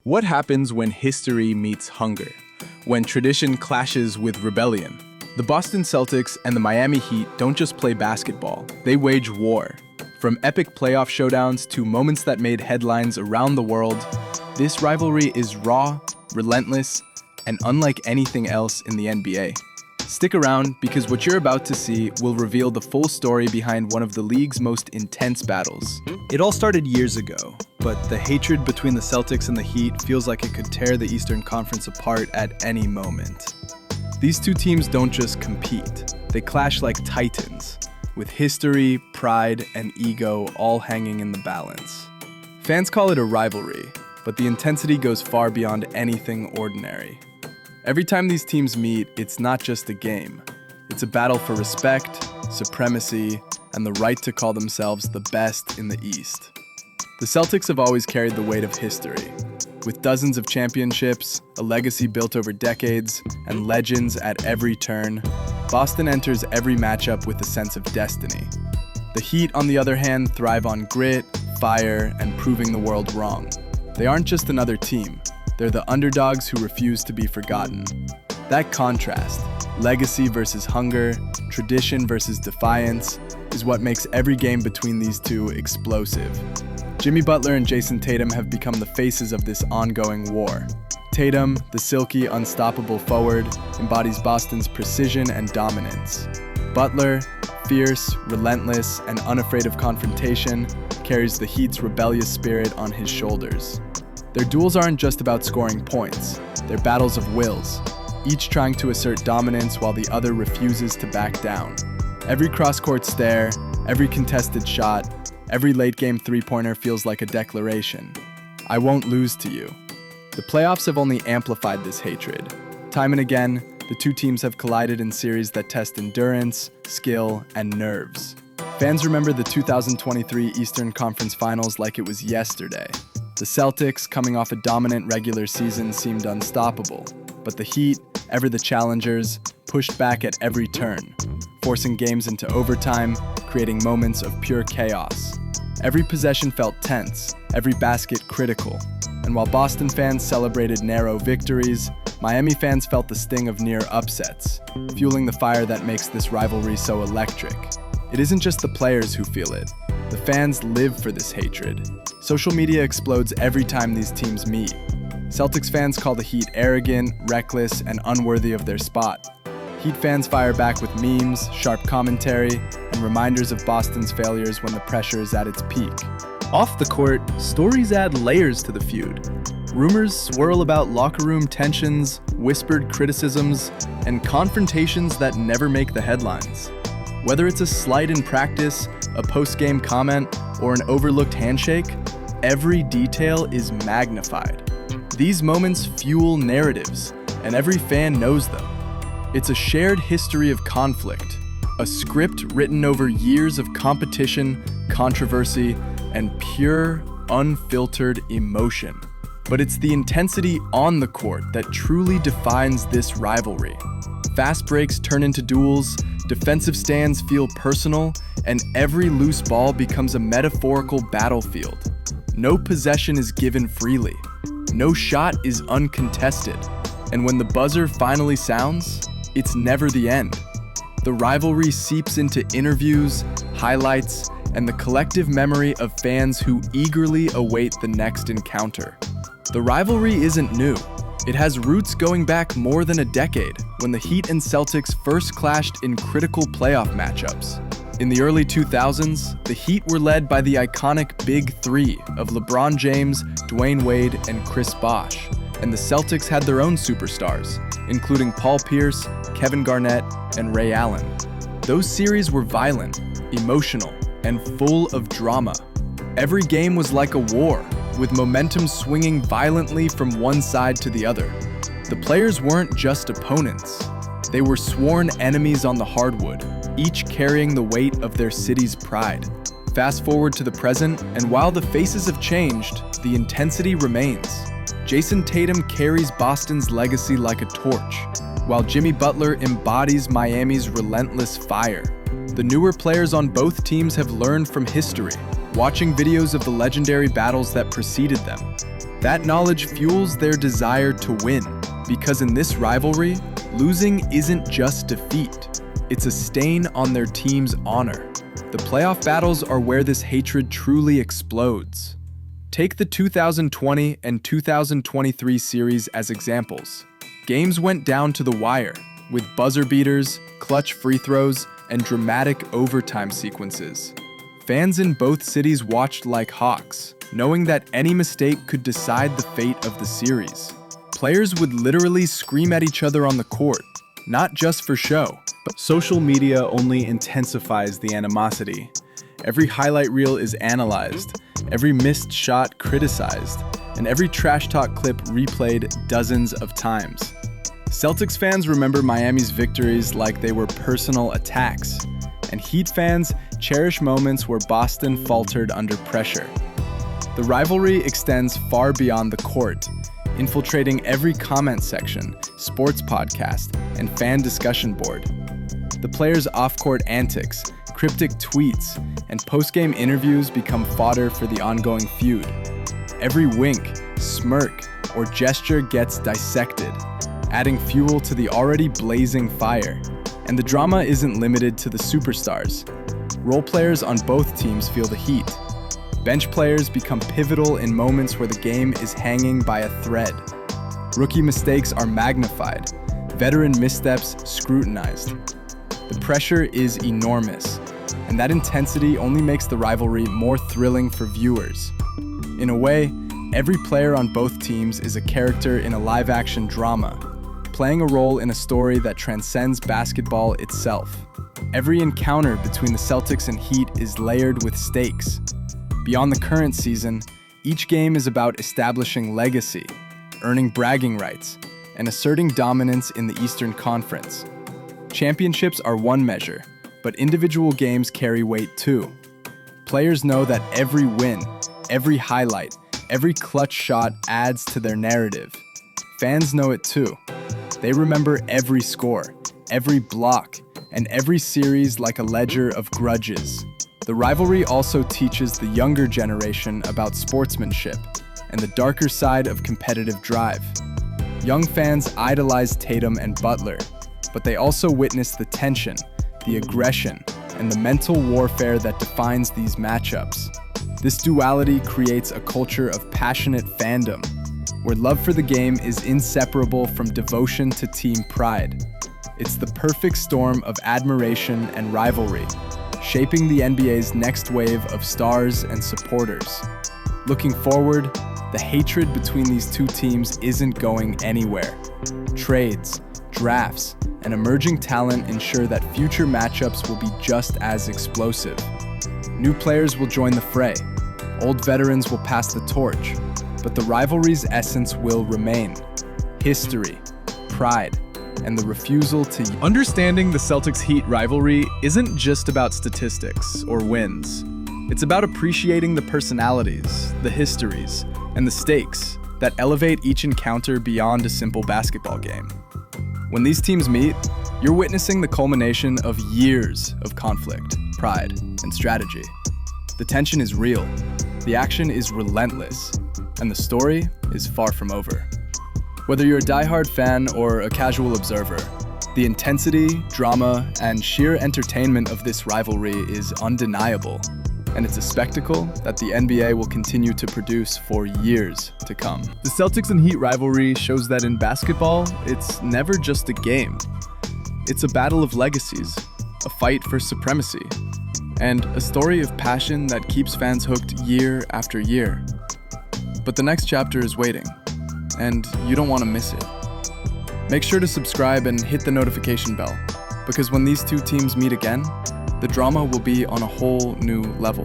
What happens when history meets hunger? When tradition clashes with rebellion? The Boston Celtics and the Miami Heat don't just play basketball, they wage war. From epic playoff showdowns to moments that made headlines around the world, this rivalry is raw, relentless, and unlike anything else in the NBA. Stick around because what you're about to see will reveal the full story behind one of the league's most intense battles. It all started years ago, but the hatred between the Celtics and the Heat feels like it could tear the Eastern Conference apart at any moment. These two teams don't just compete, they clash like titans, with history, pride, and ego all hanging in the balance. Fans call it a rivalry, but the intensity goes far beyond anything ordinary. Every time these teams meet, it's not just a game. It's a battle for respect, supremacy, and the right to call themselves the best in the East. The Celtics have always carried the weight of history. With dozens of championships, a legacy built over decades, and legends at every turn, Boston enters every matchup with a sense of destiny. The Heat, on the other hand, thrive on grit, fire, and proving the world wrong. They aren't just another team. They're the underdogs who refuse to be forgotten. That contrast, legacy versus hunger, tradition versus defiance, is what makes every game between these two explosive. Jimmy Butler and Jayson Tatum have become the faces of this ongoing war. Tatum, the silky, unstoppable forward, embodies Boston's precision and dominance. Butler, fierce, relentless, and unafraid of confrontation, carries the Heat's rebellious spirit on his shoulders. Their duels aren't just about scoring points, they're battles of wills, each trying to assert dominance while the other refuses to back down. Every cross-court stare, every contested shot, every late-game three-pointer feels like a declaration. I won't lose to you. The playoffs have only amplified this hatred. Time and again, the two teams have collided in series that test endurance, skill, and nerves. Fans remember the 2023 Eastern Conference Finals like it was yesterday. The Celtics, coming off a dominant regular season, seemed unstoppable, but the Heat, ever the challengers, pushed back at every turn, forcing games into overtime, creating moments of pure chaos. Every possession felt tense, every basket critical, and while Boston fans celebrated narrow victories, Miami fans felt the sting of near upsets, fueling the fire that makes this rivalry so electric. It isn't just the players who feel it. The fans live for this hatred. Social media explodes every time these teams meet. Celtics fans call the Heat arrogant, reckless, and unworthy of their spot. Heat fans fire back with memes, sharp commentary, and reminders of Boston's failures when the pressure is at its peak. Off the court, stories add layers to the feud. Rumors swirl about locker room tensions, whispered criticisms, and confrontations that never make the headlines. Whether it's a slight in practice, a post-game comment, or an overlooked handshake, every detail is magnified. These moments fuel narratives, and every fan knows them. It's a shared history of conflict, a script written over years of competition, controversy, and pure, unfiltered emotion. But it's the intensity on the court that truly defines this rivalry. Fast breaks turn into duels, defensive stands feel personal, and every loose ball becomes a metaphorical battlefield. No possession is given freely. No shot is uncontested. And when the buzzer finally sounds, it's never the end. The rivalry seeps into interviews, highlights, and the collective memory of fans who eagerly await the next encounter. The rivalry isn't new. It has roots going back more than a decade, when the Heat and Celtics first clashed in critical playoff matchups. In the early 2000s, the Heat were led by the iconic Big Three of LeBron James, Dwayne Wade, and Chris Bosh, and the Celtics had their own superstars, including Paul Pierce, Kevin Garnett, and Ray Allen. Those series were violent, emotional, and full of drama. Every game was like a war, with momentum swinging violently from one side to the other. The players weren't just opponents. They were sworn enemies on the hardwood, each carrying the weight of their city's pride. Fast forward to the present, and while the faces have changed, the intensity remains. Jayson Tatum carries Boston's legacy like a torch, while Jimmy Butler embodies Miami's relentless fire. The newer players on both teams have learned from history, watching videos of the legendary battles that preceded them. That knowledge fuels their desire to win, because in this rivalry, losing isn't just defeat, it's a stain on their team's honor. The playoff battles are where this hatred truly explodes. Take the 2020 and 2023 series as examples. Games went down to the wire, with buzzer beaters, clutch free throws, and dramatic overtime sequences. Fans in both cities watched like hawks, knowing that any mistake could decide the fate of the series. Players would literally scream at each other on the court, not just for show. Social media only intensifies the animosity. Every highlight reel is analyzed, every missed shot criticized, and every trash talk clip replayed dozens of times. Celtics fans remember Miami's victories like they were personal attacks, and Heat fans cherish moments where Boston faltered under pressure. The rivalry extends far beyond the court, infiltrating every comment section, sports podcast, and fan discussion board. The players' off-court antics, cryptic tweets, and post-game interviews become fodder for the ongoing feud. Every wink, smirk, or gesture gets dissected, adding fuel to the already blazing fire. And the drama isn't limited to the superstars. Role players on both teams feel the heat. Bench players become pivotal in moments where the game is hanging by a thread. Rookie mistakes are magnified, veteran missteps scrutinized. The pressure is enormous, and that intensity only makes the rivalry more thrilling for viewers. In a way, every player on both teams is a character in a live-action drama, playing a role in a story that transcends basketball itself. Every encounter between the Celtics and Heat is layered with stakes. Beyond the current season, each game is about establishing legacy, earning bragging rights, and asserting dominance in the Eastern Conference. Championships are one measure, but individual games carry weight too. Players know that every win, every highlight, every clutch shot adds to their narrative. Fans know it too. They remember every score, every block, and every series like a ledger of grudges. The rivalry also teaches the younger generation about sportsmanship and the darker side of competitive drive. Young fans idolize Tatum and Butler, but they also witness the tension, the aggression, and the mental warfare that defines these matchups. This duality creates a culture of passionate fandom, where love for the game is inseparable from devotion to team pride. It's the perfect storm of admiration and rivalry, shaping the NBA's next wave of stars and supporters. Looking forward, the hatred between these two teams isn't going anywhere. Trades, drafts, and emerging talent ensure that future matchups will be just as explosive. New players will join the fray, old veterans will pass the torch, but the rivalry's essence will remain: history, pride, and the refusal to... Understanding the Celtics-Heat rivalry isn't just about statistics or wins. It's about appreciating the personalities, the histories, and the stakes that elevate each encounter beyond a simple basketball game. When these teams meet, you're witnessing the culmination of years of conflict, pride, and strategy. The tension is real, the action is relentless, and the story is far from over. Whether you're a diehard fan or a casual observer, the intensity, drama, and sheer entertainment of this rivalry is undeniable, and it's a spectacle that the NBA will continue to produce for years to come. The Celtics and Heat rivalry shows that in basketball, it's never just a game. It's a battle of legacies, a fight for supremacy, and a story of passion that keeps fans hooked year after year. But the next chapter is waiting, and you don't want to miss it. Make sure to subscribe and hit the notification bell, because when these two teams meet again, the drama will be on a whole new level.